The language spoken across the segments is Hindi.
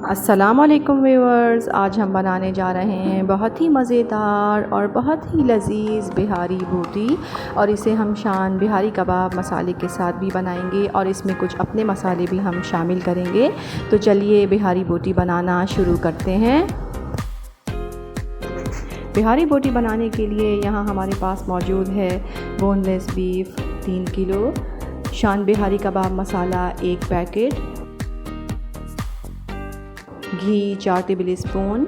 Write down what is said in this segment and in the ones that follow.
अस्सलामुअलैकुम व्यूअर्स, आज हम बनाने जा रहे हैं बहुत ही मज़ेदार और बहुत ही लजीज़ बिहारी बोटी। और इसे हम शान बिहारी कबाब मसाले के साथ भी बनाएंगे और इसमें कुछ अपने मसाले भी हम शामिल करेंगे। तो चलिए बिहारी बोटी बनाना शुरू करते हैं। बिहारी बोटी बनाने के लिए यहाँ हमारे पास मौजूद है बोनलेस बीफ 3 किलो, Shan Bihari kebab masala 1 packet, ghee 4 tablespoon,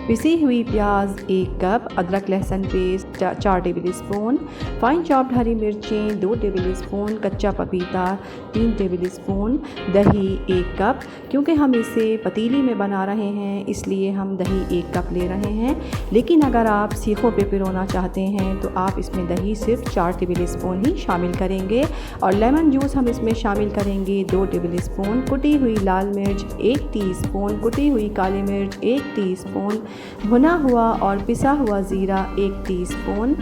पिसी हुई प्याज 1 कप, अदरक लहसुन paste 4 tablespoon, fine chopped हरी मिर्चें 2 टेबल स्पून, कच्चा पपीता 3 टेबल स्पून, दही 1 कप। क्योंकि हम इसे पतीली में बना रहे हैं इसलिए हम दही 1 कप ले रहे हैं, लेकिन अगर आप सीखों पे पिरोना चाहते हैं तो आप इसमें दही सिर्फ 4 टेबल स्पून ही शामिल करेंगे। और लेमन जूस हम इसमें शामिल करेंगे 2 टेबल स्पून, कुटी हुई लाल मिर्च 1 टीस्पून, कुटी हुई काली मिर्च 1 टीस्पून, भुना हुआ और पिसा हुआ ज़ीरा 1 टीस्पून।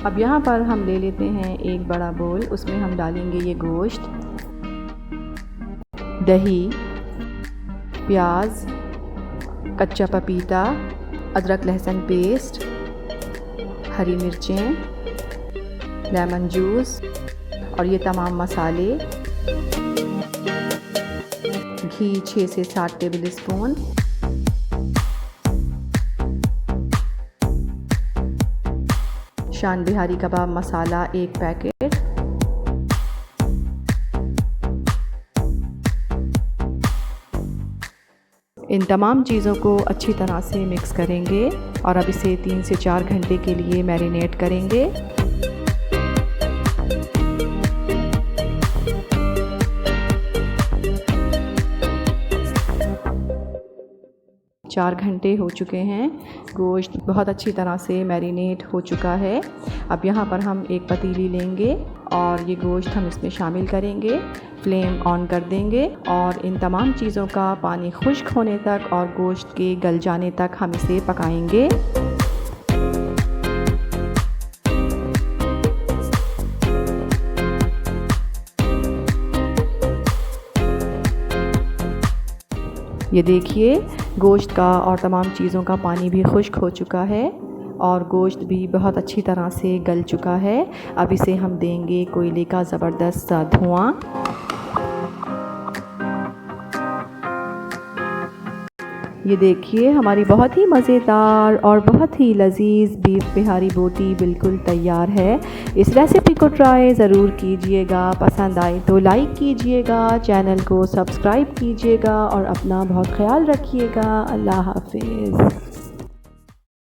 अब यहाँ पर हम ले लेते हैं एक बड़ा बोल, उसमें हम डालेंगे ये गोश्त, दही, प्याज, कच्चा पपीता, अदरक लहसुन पेस्ट, हरी मिर्चें, लेमन जूस और ये तमाम मसाले, घी 6 से 7 टेबल स्पून, शान बिहारी कबाब मसाला 1 पैकेट, इन तमाम चीज़ों को अच्छी तरह से मिक्स करेंगे और अब इसे 3 से 4 घंटे के लिए मैरिनेट करेंगे। 4 घंटे हो चुके हैं, गोश्त बहुत अच्छी तरह से मैरिनेट हो चुका है। अब यहाँ पर हम एक पतीली लेंगे और ये गोश्त हम इसमें शामिल करेंगे, फ्लेम ऑन कर देंगे और इन तमाम चीज़ों का पानी खुश्क होने तक और गोश्त के गल जाने तक हम इसे पकाएंगे। ये देखिए गोश्त का और तमाम चीज़ों का पानी भी खुश्क हो चुका है और गोश्त भी बहुत अच्छी तरह से गल चुका है। अब इसे हम देंगे कोयले का ज़बरदस्त सा धुआं। ये देखिए हमारी बहुत ही मज़ेदार और बहुत ही लजीज़ बीफ बिहारी बोटी बिल्कुल तैयार है। इस रेसिपी को ट्राई ज़रूर कीजिएगा, पसंद आए तो लाइक कीजिएगा, चैनल को सब्सक्राइब कीजिएगा और अपना बहुत ख्याल रखिएगा। अल्लाह हाफ़िज़।